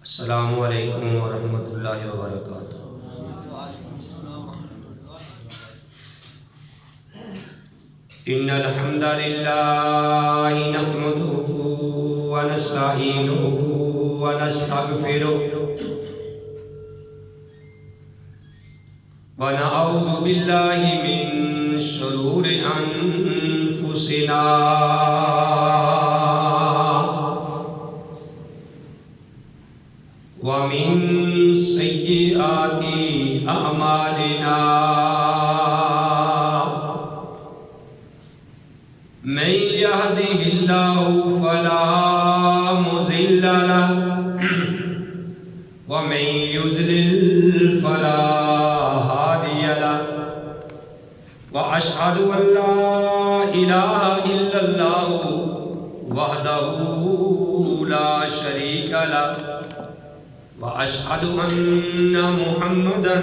السلام علیکم ورحمۃ اللہ وبرکاتہ۔ ان الحمد للہ نحمده ونستعینه ونستغفره ونعوذ باللہ من شرور انفسنا ومن سیئات اعمالنا من يهده الله فلا مضل له ومن يضلل فلا هادي له واشهد ان لا اله الا الله وحده لا شريك له وأشهد أن محمدًا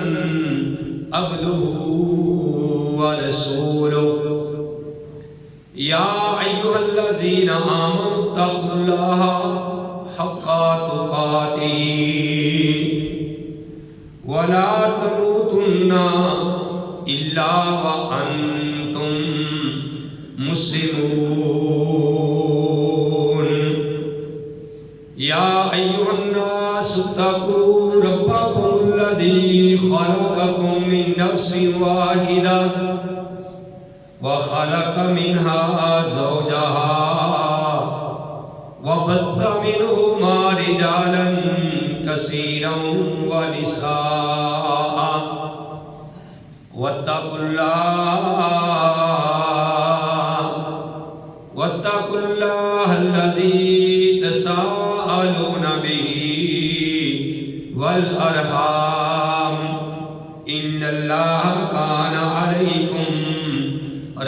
عبده ورسوله يا أيها الذين آمنوا اتقوا الله حق تقاته ولا تموتن إلا وأنتم مسلمون يا أيها الناس اتقوا ربكم الذي خلقكم من نفس واحدة وخلق منها زوجها وبث منهما رجالا كثيرا ونساء واتقوا الله الذي تساءلون به والأرحام إن الله كان عليكم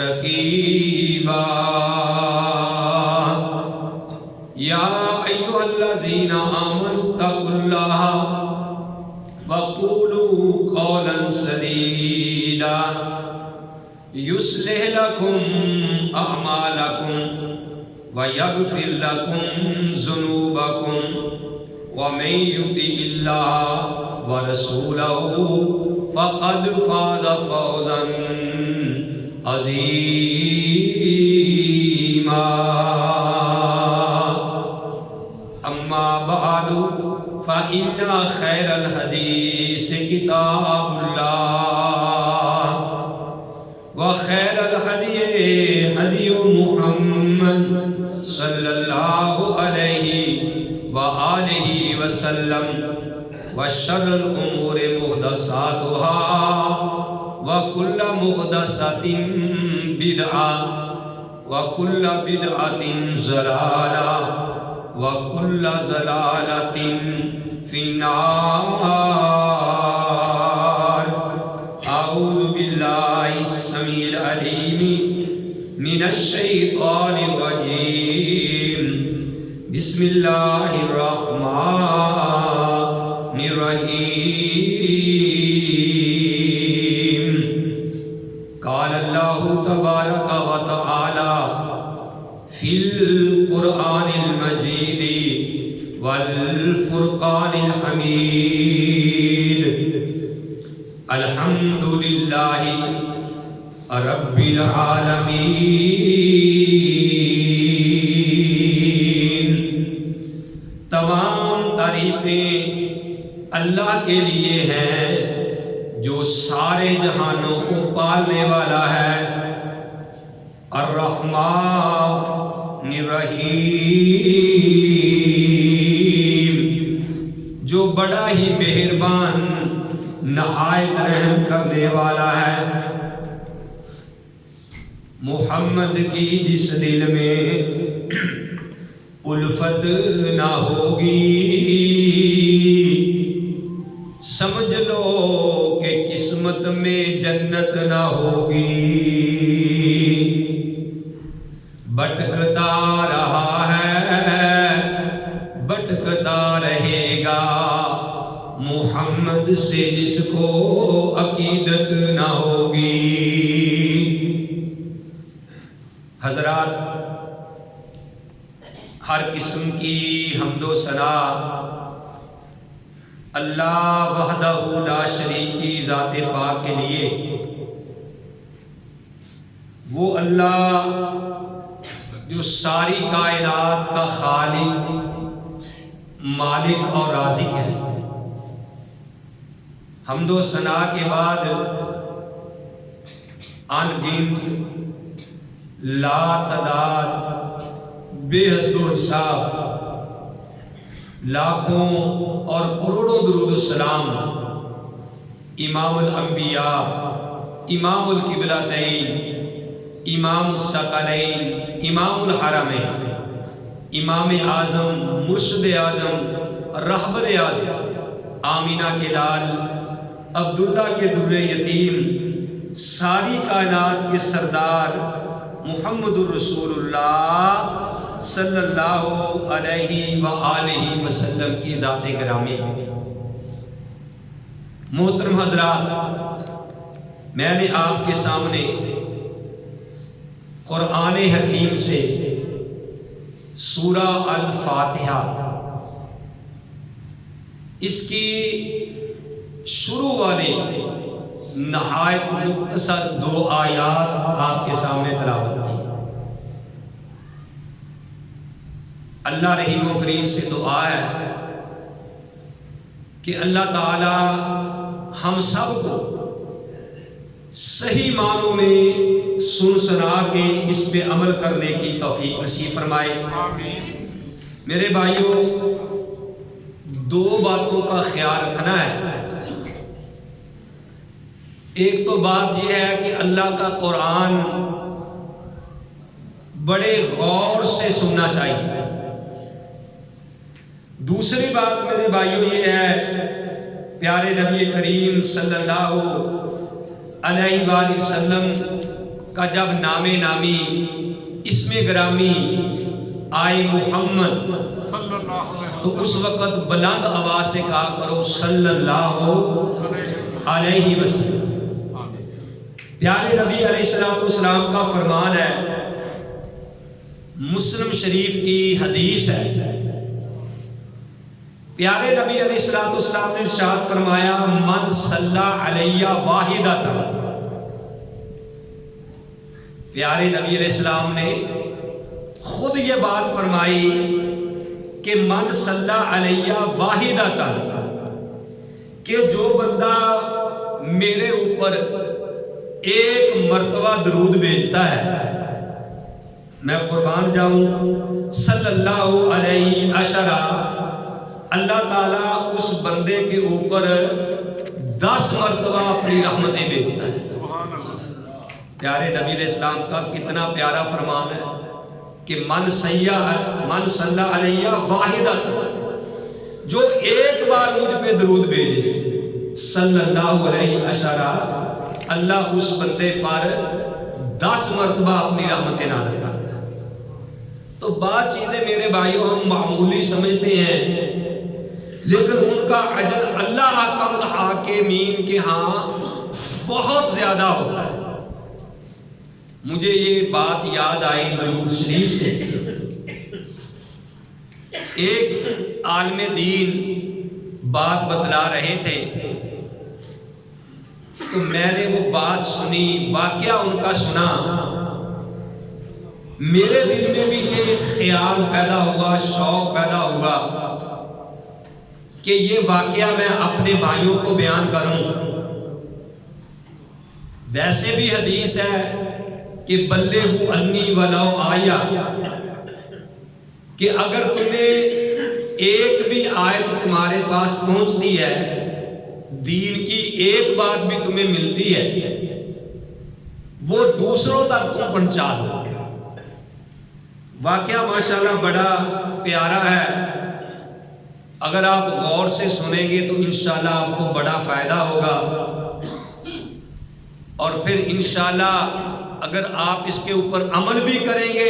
رقيبا يا أيها الذين آمنوا اتقوا الله وقولوا قولا سديدا يصلح لكم أعمالكم ويغفر لكم ذنوبكم ومن يطع الله ورسوله فقد فاز فوزا عظيما أما بعد فإن خير الحديث كتاب الله وخير الهدي هدي محمد صلى الله عليه وآله وسلم وشر الأمور محدثاتها وكل محدثة بدعة وكل بدعة ضلالة وكل ضلالة في النار أعوذ بالله السميع العليم من الشيطان الرجيم بسم الله الرحمن الرحيم قال الله تبارك وتعالى في القرآن المجيد والفرقان الحميد الحمد لله رب العالمین۔ تمام تعریفیں اللہ کے لیے ہیں جو سارے جہانوں کو پالنے والا ہے، الرحمن الرحیم، جو بڑا ہی مہربان نہایت رحم کرنے والا ہے۔ محمد کی جس دل میں الفت نہ ہوگی سمجھ لو کہ قسمت میں جنت نہ ہوگی۔ بھٹکتا رہا ہے بھٹکتا رہے گا محمد سے جس کو عقیدت نہ ہوگی۔ حضرات، ہر قسم کی حمد و ثنا اللہ وحدہ لا شریکی ذات پاک کے لیے، وہ اللہ جو ساری کائنات کا خالق، مالک اور رازق ہے، حمد و ثنا کے بعد ان گنت لا تعداد بے حد و حساب لاکھوں اور کروڑوں درود السلام امام الانبیاء، امام القبلتین، امام الثقلین، امام الحرمین، امام اعظم، مرشد اعظم، رہبر اعظم، آمینہ کے لال، عبداللہ کے در یتیم، ساری کائنات کے سردار محمد الرسول اللہ صلی اللہ علیہ وآلہ وسلم کی ذات گرامی۔ محترم حضرات، میں نے آپ کے سامنے قرآن حکیم سے سورہ الفاتحہ، اس کی شروع والی نہایت مختصر 2 آیات آپ کے سامنے تلاوت کی۔ اللہ رحیم و کریم سے دعا ہے کہ اللہ تعالی ہم سب کو صحیح معنوں میں سن سنا کے اس پہ عمل کرنے کی توفیق نصیب فرمائے۔ آمین۔ میرے بھائیوں، 2 باتوں کا خیال رکھنا ہے۔ ایک تو بات یہ ہے کہ اللہ کا قرآن بڑے غور سے سننا چاہیے۔ دوسری بات میرے بھائیوں یہ ہے، پیارے نبی کریم صلی اللہ علیہ وآلہ وسلم کا جب نام نامی، اسم گرامی آئے محمد تو اس وقت بلند آواز سے کہا کرو صلی اللہ علیہ وسلم۔ پیارے نبی علیہ السلام کا فرمان ہے، مسلم شریف کی حدیث ہے، پیارے نبی علیہ السلام نے ارشاد فرمایا، من صلی علیہ واحدۃ، پیارے نبی علیہ السلام نے خود یہ بات فرمائی کہ من صلی علیہ واحدۃ، کہ جو بندہ میرے اوپر ایک مرتبہ درود بھیجتا ہے، میں قربان جاؤں، صلی اللہ علیہ عشرہ، اللہ تعالیٰ اس بندے کے اوپر 10 مرتبہ اپنی رحمتیں بھیجتا ہے۔ پیارے نبی علیہ السلام کا کتنا پیارا فرمان ہے کہ من صلی علیہ واحدۃ، جو ایک بار مجھ پہ درود بھیجے، صلی اللہ علیہ عشرہ، اللہ اس بندے پر 10 مرتبہ اپنی رحمتیں نازل کرتا ہے۔ تو بعض چیزیں میرے بھائیوں ہم معمولی سمجھتے ہیں، لیکن ان کا اجر اللہ حکم الحاکمین کے ہاں بہت زیادہ ہوتا ہے۔ مجھے یہ بات یاد آئی درود شریف سے، ایک عالم دین بات بتلا رہے تھے تو میں نے وہ بات سنی، واقعہ ان کا سنا، میرے دل میں بھی یہ خیال پیدا ہوا، شوق پیدا ہوا کہ یہ واقعہ میں اپنے بھائیوں کو بیان کروں۔ ویسے بھی حدیث ہے کہ بلغوا انی ولو آیہ، کہ اگر تمہیں ایک بھی آیت تمہارے پاس پہنچتی ہے، دین کی ایک بات بھی تمہیں ملتی ہے، وہ دوسروں تک تم پہنچا دو۔ واقعہ ماشاءاللہ بڑا پیارا ہے، اگر آپ غور سے سنیں گے تو انشاءاللہ آپ کو بڑا فائدہ ہوگا، اور پھر انشاءاللہ اگر آپ اس کے اوپر عمل بھی کریں گے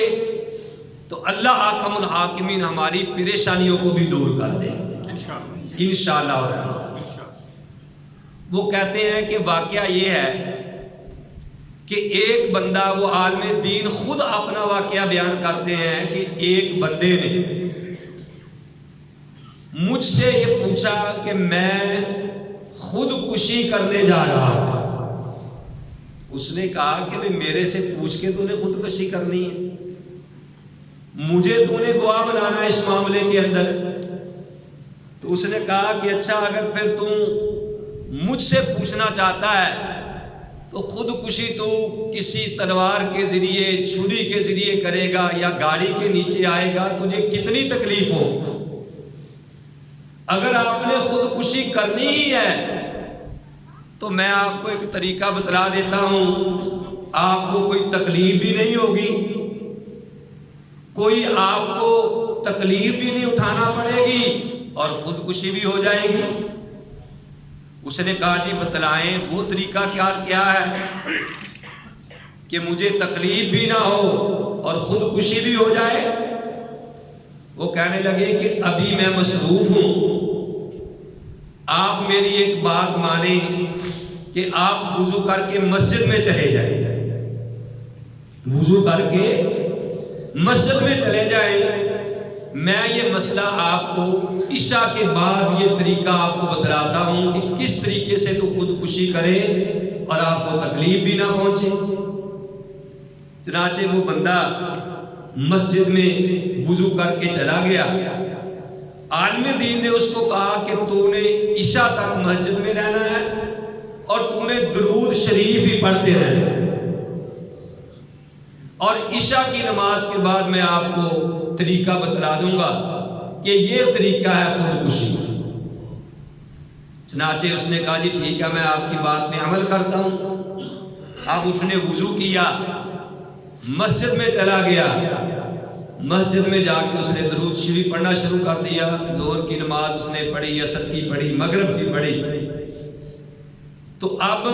تو اللہ حاکم الحاکمین ہماری پریشانیوں کو بھی دور کر دیں گے انشاءاللہ۔ وہ کہتے ہیں کہ واقعہ یہ ہے کہ ایک بندہ، وہ عالم دین خود اپنا واقعہ بیان کرتے ہیں کہ ایک بندے نے مجھ سے یہ پوچھا کہ میں خودکشی کرنے جا رہا ہوں۔ اس نے کہا کہ میرے سے پوچھ کے تو نے خودکشی کرنی ہے، مجھے تو نے گواہ بنانا ہے اس معاملے کے اندر۔ تو اس نے کہا کہ اچھا، اگر پھر تم مجھ سے پوچھنا چاہتا ہے تو خودکشی تو کسی تلوار کے ذریعے، چھری کے ذریعے کرے گا یا گاڑی کے نیچے آئے گا، تجھے کتنی تکلیف ہو۔ اگر آپ نے خودکشی کرنی ہی ہے تو میں آپ کو ایک طریقہ بتلا دیتا ہوں، آپ کو کوئی تکلیف بھی نہیں ہوگی، کوئی آپ کو تکلیف بھی نہیں اٹھانا پڑے گی اور خودکشی بھی ہو جائے گی۔ اس نے کہا جی بتلائیں وہ طریقہ کیا ہے کہ مجھے تکلیف بھی نہ ہو اور خودکشی بھی ہو جائے۔ وہ کہنے لگے کہ ابھی میں مصروف ہوں، آپ میری ایک بات مانیں کہ آپ وضو کر کے مسجد میں چلے جائیں، وضو کر کے مسجد میں چلے جائیں، میں یہ مسئلہ آپ کو عشاء کے بعد یہ طریقہ آپ کو بتلاتا ہوں کہ کس طریقے سے تو خودکشی کرے اور آپ کو تکلیف بھی نہ پہنچے۔ چنانچہ وہ بندہ مسجد میں وضو کر کے چلا گیا۔ عالم دین نے اس کو کہا کہ تو نے عشاء تک مسجد میں رہنا ہے اور تو نے درود شریف ہی پڑھتے رہنا ہے، اور عشاء کی نماز کے بعد میں آپ کو طریقہ بتلا دوں گا کہ یہ طریقہ ہے خودکشی۔ چنانچہ اس نے کہا جی ٹھیک ہے، میں آپ کی بات میں عمل کرتا ہوں۔ اب اس نے وضو کیا، مسجد میں چلا گیا، مسجد میں جا کے اس نے درود شریف پڑھنا شروع کر دیا۔ ظہر کی نماز اس نے پڑھی، عصر کی پڑھی، مغرب کی پڑھی۔ تو اب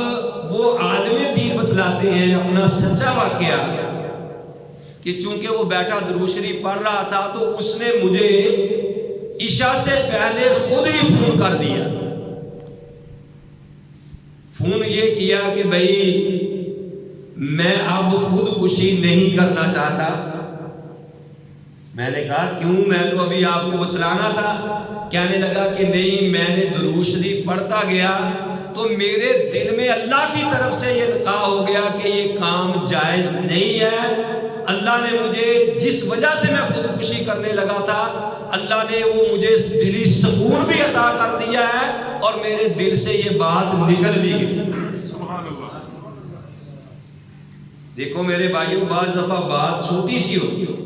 وہ عالم دین بتلاتے ہیں اپنا سچا واقعہ کہ چونکہ وہ بیٹھا درود شریف پڑھ رہا تھا تو اس نے مجھے عشاء سے پہلے خود ہی فون کر دیا۔ فون یہ کیا کہ بھائی میں اب خودکشی نہیں کرنا چاہتا۔ میں نے کہا کیوں؟ میں تو ابھی آپ کو بتلانا تھا۔ کہنے لگا کہ نہیں، میں نے درود شریف پڑھتا گیا تو میرے دل میں اللہ کی طرف سے یہ لکھا ہو گیا کہ یہ کام جائز نہیں ہے۔ اللہ نے مجھے جس وجہ سے میں خودکشی کرنے لگا تھا، اللہ نے وہ مجھے دلی سکون بھی عطا کر دیا ہے اور میرے دل سے یہ بات نکل بھی گئی۔ سبحان اللہ۔ دیکھو میرے بھائیوں، بعض دفعہ بات چھوٹی سی ہوتی ہے،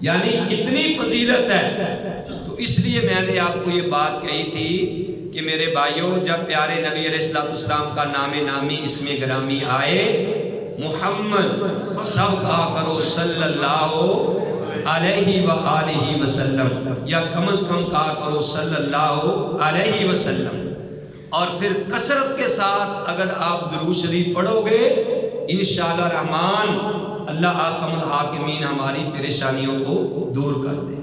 یعنی اتنی فضیلت ہے، تو اس لیے میں نے آپ کو یہ بات کہی تھی کہ میرے بھائیوں، جب پیارے نبی علیہ السلام کا نام نامی اسم گرامی آئے محمد، سب کہا کرو صلی اللہ علیہ وآلہ وسلم، یا کم از کم کہا کرو صلی اللہ علیہ وسلم۔ اور پھر کثرت کے ساتھ اگر آپ درود شریف پڑھو گے انشاءاللہ رحمان، اللہ حاکم الحاکمین ہماری پریشانیوں کو دور کر دے۔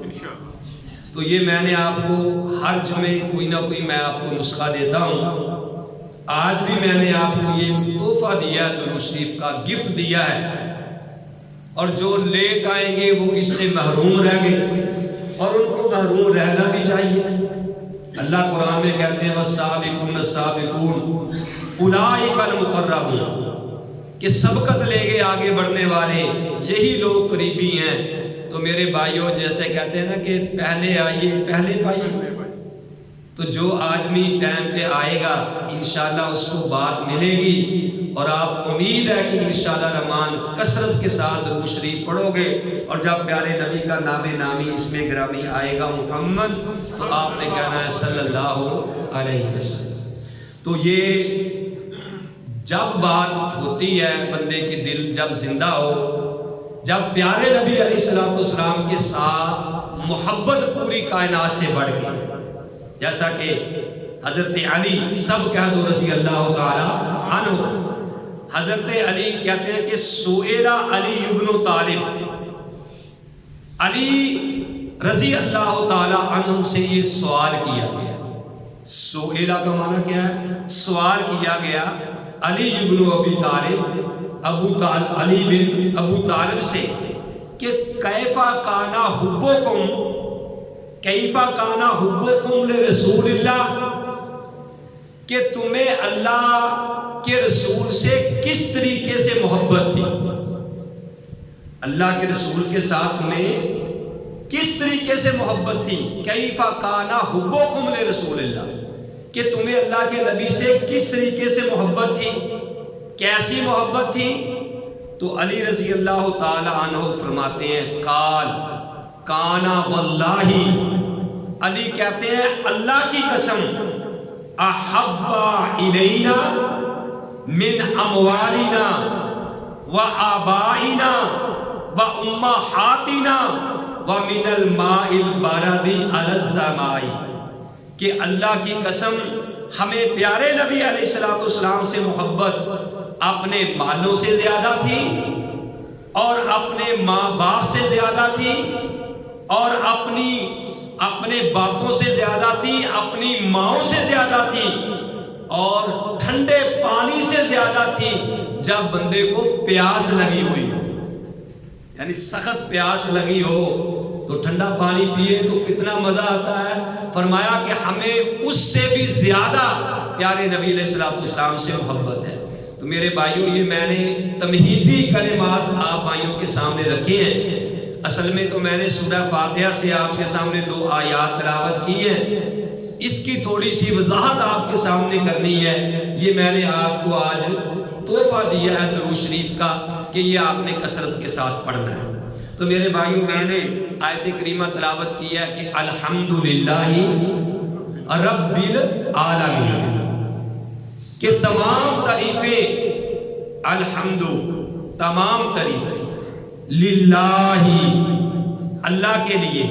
تو یہ میں نے آپ کو ہر جمعے کوئی نہ کوئی میں آپ کو نسخہ دیتا ہوں۔ آج بھی میں نے آپ کو یہ تحفہ دیا ہے، درود شریف کا گفٹ دیا ہے، اور جو لیٹ آئیں گے وہ اس سے محروم رہ گئے، اور ان کو محروم رہنا بھی چاہیے۔ اللہ قرآن میں کہتے ہیں والسابقون السابقون اولئک المقربون، کہ سبقت لے کے آگے بڑھنے والے یہی لوگ قریبی ہیں۔ تو میرے بھائیوں، جیسے کہتے ہیں نا کہ پہلے آئیے پہلے پائیے، تو جو آدمی ٹائم پہ آئے گا انشاءاللہ اس کو بات ملے گی، اور آپ امید ہے کہ انشاءاللہ رحمان کثرت کے ساتھ درود شریف پڑھو گے، اور جب پیارے نبی کا نام نامی اسم گرامی آئے گا محمد، تو آپ نے کہنا ہے صلی اللہ علیہ وسلم۔ تو یہ جب بات ہوتی ہے بندے کے دل جب زندہ ہو، جب پیارے نبی علیہ السلام کے ساتھ محبت پوری کائنات سے بڑھ گئی، جیسا کہ حضرت علی، سب کہہ دو رضی اللہ تعالی عنہ، حضرت علی کہتے ہیں کہ سئل علی ابن طالب، علی رضی اللہ تعالی عنہ سے یہ سوال کیا گیا۔ سئل کا معنی کیا ہے؟ سوال کیا گیا علی ابن ابی طالب، علی بن ابو طالب سے کہ کیفا کانا حبکم، کیف کان حبکم لرسول اللہ، کہ تمہیں اللہ کے رسول سے کس طریقے سے محبت تھی، اللہ کے رسول کے ساتھ تمہیں کس طریقے سے محبت تھی. کیف کان حبکم لرسول اللہ، کہ تمہیں اللہ کے نبی سے کس طریقے سے محبت تھی، کیسی محبت تھی. تو علی رضی اللہ تعالی عنہ فرماتے ہیں قال کانا واللہ، علی کہتے ہیں اللہ کی قسم، احب الینا من اموالنا و آبائنا و امہاتنا و من الماء البارد علی السماء، کہ اللہ کی قسم ہمیں پیارے نبی علیہ السلام سے محبت اپنے مالوں سے زیادہ تھی، اور اپنے ماں باپ سے زیادہ تھی، اور اپنے باپوں سے زیادہ تھی، اپنی ماؤں سے زیادہ تھی، اور ٹھنڈے پانی سے زیادہ تھی جب بندے کو پیاس لگی ہوئی ہو. یعنی سخت پیاس لگی ہو تو ٹھنڈا پانی پیے تو کتنا مزہ آتا ہے. فرمایا کہ ہمیں اس سے بھی زیادہ پیارے نبی علیہ السلام سے محبت ہے. تو میرے بھائیوں، یہ میں نے تمہیدی کلمات آپ بھائیوں کے سامنے رکھے ہیں. اصل میں تو میں نے سورہ فاتحہ سے آپ کے سامنے 2 آیات تلاوت کی ہیں، اس کی تھوڑی سی وضاحت آپ کے سامنے کرنی ہے. یہ میں نے آپ کو آج تحفہ دیا ہے درود شریف کا کہ یہ آپ نے کثرت کے ساتھ پڑھنا ہے. تو میرے بھائیوں، میں نے آیت کریمہ تلاوت کی ہے کہ الحمدللہ رب العالمین، کہ تمام تعریفیں، الحمد تمام تعریفیں، للہ اللہ کے لیے.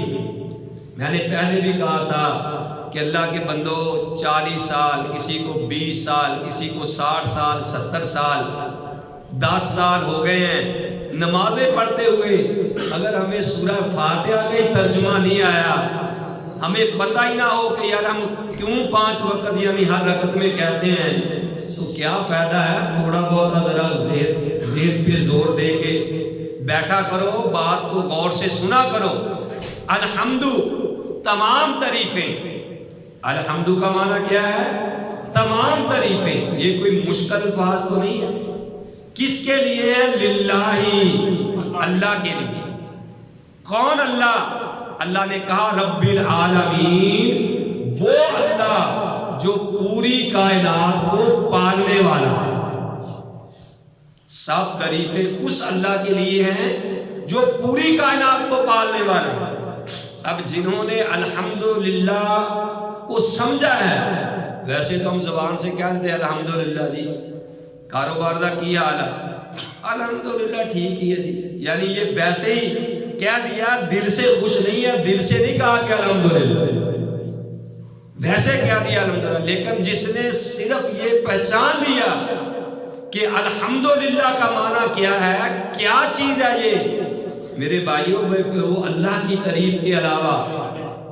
میں نے پہلے بھی کہا تھا کہ اللہ کے بندوں 40 سال، کسی کو 20 سال، کسی کو 60 سال، 70 سال، 10 سال ہو گئے ہیں نمازیں پڑھتے ہوئے، اگر ہمیں سورہ فاتحہ کا ہی ترجمہ نہیں آیا، ہمیں پتہ ہی نہ ہو کہ یار ہم کیوں 5 وقت یعنی ہر رکعت میں کہتے ہیں، تو کیا فائدہ ہے. تھوڑا بہت ذرا ذہن پہ زور دے کے بیٹھا کرو، بات کو غور سے سنا کرو. الحمد تمام تعریفیں، الحمد کا معنی کیا ہے؟ تمام تعریفیں. یہ کوئی مشکل الفاظ تو نہیں ہے. کس کے لیے ہے؟ للہ، اللہ کے لیے. کون اللہ؟ اللہ نے کہا رب العالمین، وہ اللہ جو پوری کائنات کو پالنے والا ہے. سب تعریفیں اس اللہ کے لیے ہیں جو پوری کائنات کو پالنے والا ہے. اب جنہوں نے الحمدللہ کو سمجھا ہے، ویسے تو ہم زبان سے کہتے ہیں الحمدللہ جی کاروبار دا کی حال ہے، الحمدللہ ٹھیک ہی ہے جی، یعنی یہ ویسے ہی کہہ دیا، دل سے خوش نہیں ہے، دل سے نہیں کہا کہ الحمدللہ، ویسے کہہ دیا الحمدللہ. لیکن جس نے صرف یہ پہچان لیا کہ الحمدللہ کا معنی کیا ہے، کیا چیز ہے یہ، میرے بھائیوں، پھر وہ اللہ کی تعریف کے علاوہ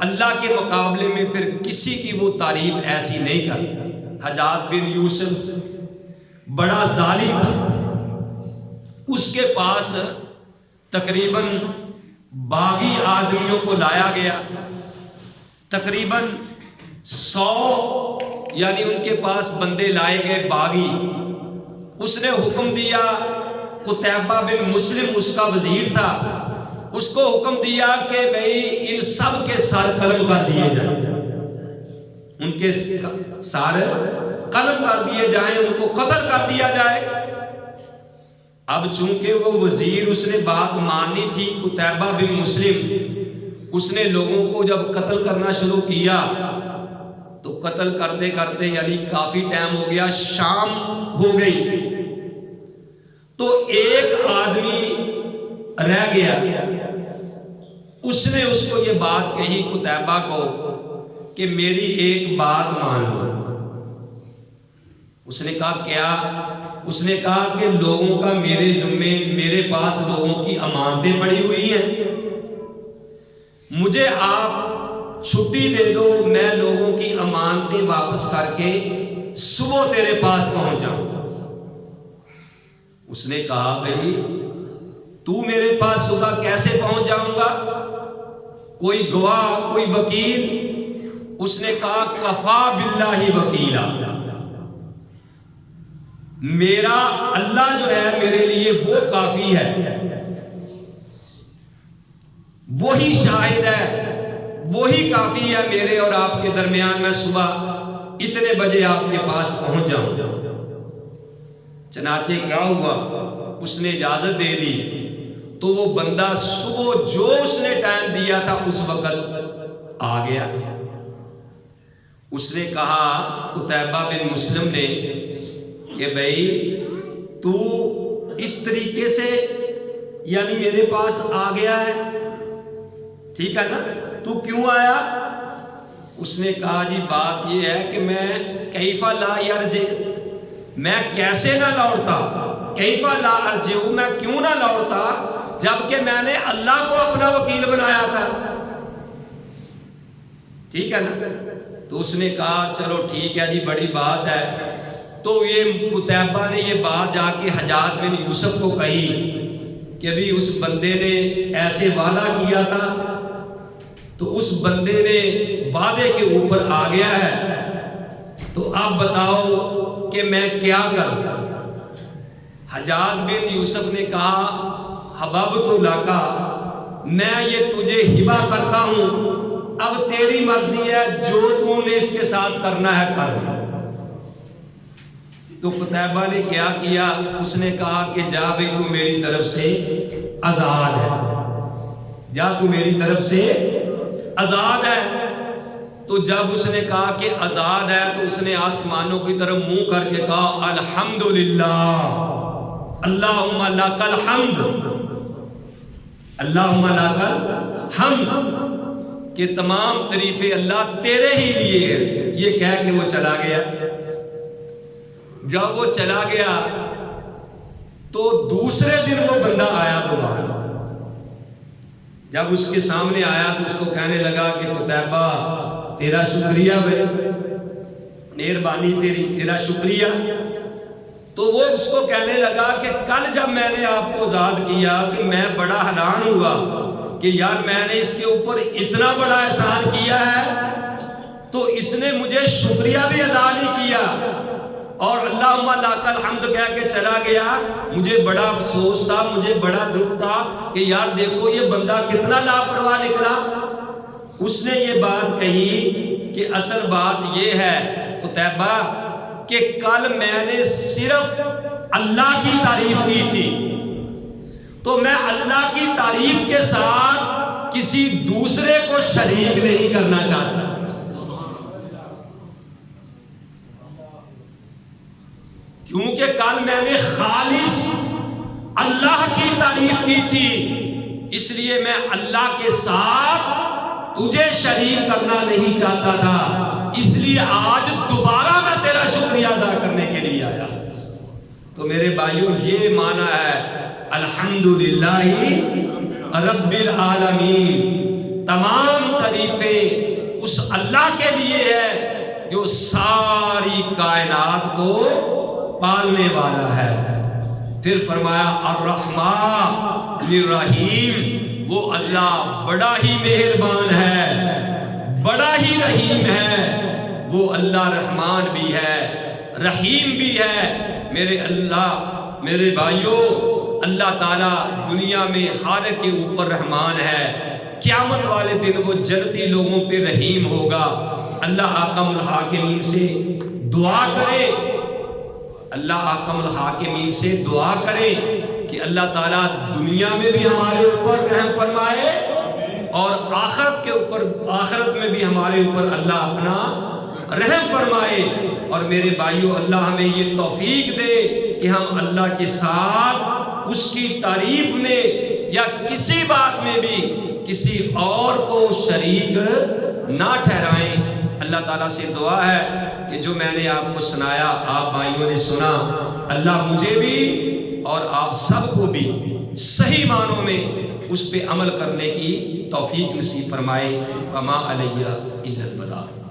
اللہ کے مقابلے میں پھر کسی کی وہ تعریف ایسی نہیں کرتا. حجاج بن یوسف بڑا ظالم تھا، اس کے پاس تقریباً باغی آدمیوں کو لایا گیا، تقریباً 100 یعنی ان کے پاس بندے لائے گئے باغی. اس نے حکم دیا، قتیبہ بن مسلم اس کا وزیر تھا، اس کو حکم دیا کہ بھئی ان سب کے سر قلم کر دیے جائیں، ان کے سر قلم کر دیے جائیں، ان کو قتل کر دیا جائے. اب چونکہ وہ وزیر، اس نے بات ماننی تھی، قتیبہ بن مسلم، اس نے لوگوں کو جب قتل کرنا شروع کیا تو قتل کرتے کرتے یعنی کافی ٹائم ہو گیا، شام ہو گئی، تو ایک آدمی رہ گیا. اس نے اس کو یہ بات کہی قتیبہ کو کہ میری ایک بات مان لو. اس نے کہا کیا؟ اس نے کہا کہ لوگوں کا میرے ذمے، میرے پاس لوگوں کی امانتیں پڑی ہوئی ہیں، مجھے آپ چھٹی دے دو، میں لوگوں کی امانتیں واپس کر کے صبح تیرے پاس پہنچ جاؤں. اس نے کہا بھئی تو میرے پاس صبح کیسے پہنچ جاؤں گا؟ کوئی گواہ، کوئی وکیل؟ اس نے کہا کفا باللہ وکیلا، میرا اللہ جو ہے میرے لیے وہ کافی ہے، وہی شاہد ہے، وہی کافی ہے میرے اور آپ کے درمیان، میں صبح اتنے بجے آپ کے پاس پہنچ جاؤں۔ چنانچہ کیا ہوا، اس نے اجازت دے دی تو وہ بندہ صبح جو اس نے ٹائم دیا تھا اس وقت آ گیا۔ اس نے کہا قتیبہ بن مسلم نے کہ بھائی تو اس طریقے سے یعنی میرے پاس آ گیا ہے، ٹھیک ہے نا، تو کیوں آیا؟ اس نے کہا جی بات یہ ہے کہ میں کیف لا یرجع، میں کیسے نہ لوٹتا، کیف لا ارجع، میں کیوں نہ لوٹتا جبکہ میں نے اللہ کو اپنا وکیل بنایا تھا، ٹھیک ہے نا۔ تو اس نے کہا چلو ٹھیک ہے جی، بڑی بات ہے۔ تو یہ قتیبہ نے یہ بات جا کے حجاج بن یوسف کو کہی کہ بھی اس بندے نے ایسے وعدہ کیا تھا، تو اس بندے نے وعدے کے اوپر آ گیا ہے، تو آپ بتاؤ کہ میں کیا کروں؟ حجاج بن یوسف نے کہا حببت لک، میں یہ تجھے ہبہ کرتا ہوں، اب تیری مرضی ہے، جو تو نے اس کے ساتھ کرنا ہے کر۔ تو قتیبہ نے کیا کیا، اس نے کہا کہ جا بھئی تو میری طرف سے آزاد ہے، جا تو میری طرف سے آزاد ہے۔ تو جب اس نے کہا کہ آزاد ہے تو اس نے آسمانوں کی طرف منہ کر کے کہا الحمدللہ، اللہم لک الحمد، اللہم لک الحمد، کہ تمام تعریفیں اللہ تیرے ہی لیے ہیں۔ یہ کہہ کے وہ چلا گیا۔ جب وہ چلا گیا تو دوسرے دن وہ بندہ آیا دوبارہ۔ جب اس کے سامنے آیا تو اس کو کہنے لگا کہ قتیبہ تیرا شکریہ بھائی، مہربانی تیری، تیرا شکریہ۔ تو وہ اس کو کہنے لگا کہ کل جب میں نے آپ کو آزاد کیا کہ میں بڑا حیران ہوا کہ یار میں نے اس کے اوپر اتنا بڑا احسان کیا ہے تو اس نے مجھے شکریہ بھی ادا نہیں کیا اور اللہم لک الحمد کہہ کے چلا گیا۔ مجھے بڑا افسوس تھا، مجھے بڑا دکھ تھا کہ یار دیکھو یہ بندہ کتنا لاپرواہ نکلا۔ اس نے یہ بات کہی کہ اصل بات یہ ہے قتیبہ کہ کل میں نے صرف اللہ کی تعریف کی تھی، تو میں اللہ کی تعریف کے ساتھ کسی دوسرے کو شریک نہیں کرنا چاہتا۔ کیونکہ کل میں نے خالص اللہ کی تعریف کی تھی، اس لیے میں اللہ کے ساتھ تجھے شریک کرنا نہیں چاہتا تھا، اس لیے آج دوبارہ میں تیرا شکریہ ادا کرنے کے لیے آیا۔ تو میرے بھائیوں یہ معنی ہے الحمدللہ رب العالمین، تمام تعریفیں اس اللہ کے لیے ہے جو ساری کائنات کو پالنے والا ہے۔ پھر فرمایا الرحمن الرحیم، وہ اللہ بڑا ہی مہربان ہے، بڑا ہی رحیم ہے، وہ اللہ رحمان بھی ہے، رحیم بھی ہے۔ میرے اللہ، میرے بھائیوں، اللہ تعالیٰ دنیا میں ہر ایک کے اوپر رحمان ہے، قیامت والے دن وہ جنتی لوگوں پہ رحیم ہوگا۔ اللہ احکم الحاکمین سے دعا کرے، اللہ احکم الحاکمین سے دعا کرے کہ اللہ تعالیٰ دنیا میں بھی ہمارے اوپر رحم فرمائے اور آخرت میں بھی ہمارے اوپر اللہ اپنا رحم فرمائے۔ اور میرے بھائیوں، اللہ ہمیں یہ توفیق دے کہ ہم اللہ کے ساتھ اس کی تعریف میں یا کسی بات میں بھی کسی اور کو شریک نہ ٹھہرائیں۔ اللہ تعالیٰ سے دعا ہے کہ جو میں نے آپ کو سنایا، آپ بھائیوں نے سنا، اللہ مجھے بھی اور آپ سب کو بھی صحیح معنوں میں اس پہ عمل کرنے کی توفیق نصیب فرمائے۔ وما علیہ الا البلاغ۔